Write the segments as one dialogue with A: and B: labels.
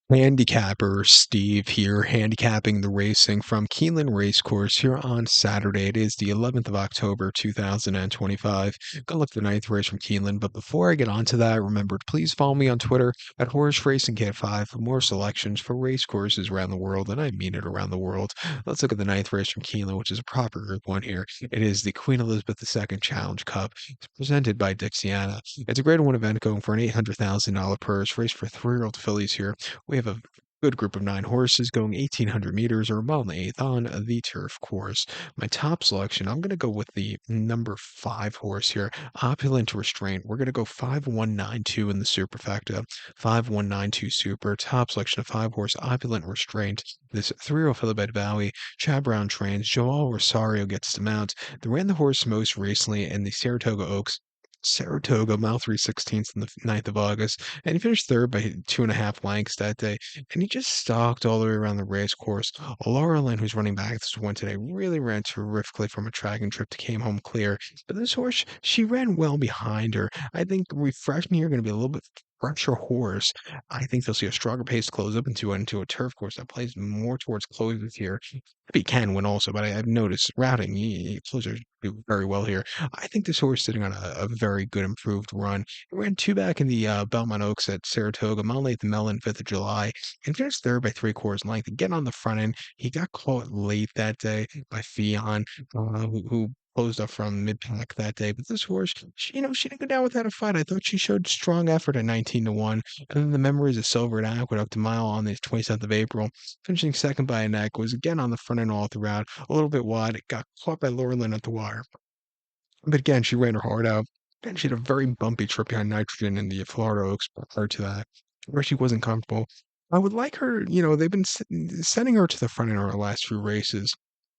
A: Handicapper Steve here, handicapping the racing from Keeneland Racecourse here on Saturday. It is the 11th of October, 2025. Gonna look at the ninth race from Keeneland, but before I get on to that, remember to please follow me on Twitter at Horse Racing Cat 5 for more selections for race courses around the world, and I mean it around the world. Let's look at the ninth race from Keeneland, which is a proper Group 1 here. It is the Queen Elizabeth II Challenge Cup. It's presented by Dixiana. It's a Grade 1 event going for an $800,000 purse, race for 3-year-old fillies here. We have a good group of 9 horses going 1,800 meters or a mile and an eighth on the turf course. My top selection, I'm going to go with the number 5 horse here, Opulent Restraint. We're going to go 5192 in the superfecta, 5192 super. Top selection of 5 horse, Opulent Restraint. This 3-year-old Philibert Bowie, Chad Brown trains, Joel Rosario gets the mount. They ran the horse most recently in the Saratoga, mile 3/16 on the 9th of August, and he finished third by 2.5 lengths that day. And he just stalked all the way around the race course. Laura Lynn, who's running back this one today, really ran terrifically from a tracking trip to came home clear. But this horse, she ran well behind her. I think refreshing here going to be a little bit fresher horse. I think they'll see a stronger pace to close up into a turf course that plays more towards closers here. He can win also, but I've noticed routing, closers do very well here. I think this horse sitting on a very good improved run. He ran two back in the Belmont Oaks at Saratoga, mile late the Mellon, 5th of July, and finished third by 3/4 length. Again on the front end, he got caught late that day by Fion, who closed up from mid-pack that day. But this horse, she didn't go down without a fight. I thought she showed strong effort at 19-1. And then the Memories of Silver and Aqueduct, a mile on the 27th of April, finishing second by a neck, was again on the front end all throughout, a little bit wide. It got caught by Laura Lynn at the wire. But again, she ran her heart out, and she had a very bumpy trip behind Nitrogen in the Florida Oaks prior to that, where she wasn't comfortable. I would like her, they've been sending her to the front in her last few races.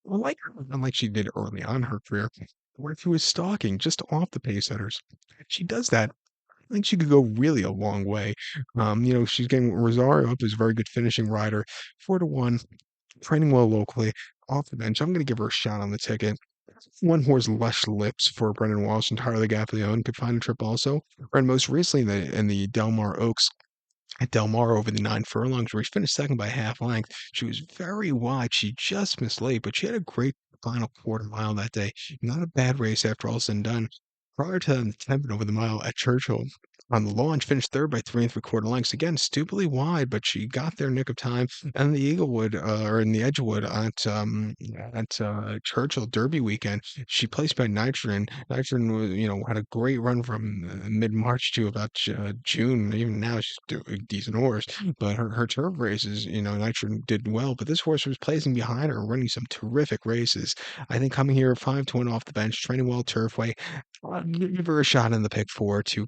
A: I would like her, unlike she did early on in her career, where she was stalking just off the pace setters. If she does that, I think she could go really a long way. She's getting Rosario up as a very good finishing rider, 4-1, training well locally, off the bench. I'm going to give her a shot on the ticket. One horse, Lush Lips, for Brendan Walsh, entirely Gaffleone, could find a trip also. Ran most recently in the Del Mar Oaks at Del Mar over the 9 furlongs, where she finished second by half length. She was very wide. She just missed late, but she had a great final quarter mile that day. Not a bad race after all said and done. Prior to that, the 10th over the mile at Churchill on the launch, finished third by 3 3/4 lengths. Again, stupidly wide, but she got there nick of time. And the Eaglewood, or in the Edgewood at Churchill Derby weekend, she placed by Nitrogen. Nitrogen was, had a great run from mid-March to about June. Even now, she's doing a decent horse. But her turf races, Nitrogen did well. But this horse was placing behind her, running some terrific races. I think coming here 5-1 off the bench, training well turfway. I'll give her a shot in the pick 4 to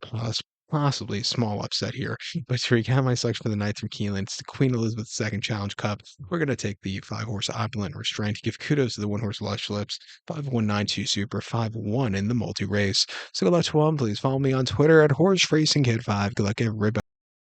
A: possibly small upset here. But to recap my selection for the night from Keeneland, it's the Queen Elizabeth II Challenge Cup. We're going to take the 5-horse Opulent Restraint to give kudos to the 1-horse Lush Lips, 5192 Super, 5-1 in the multi race. So good luck to all. Please follow me on Twitter at Horse Racing Kid 5. Good luck, everybody.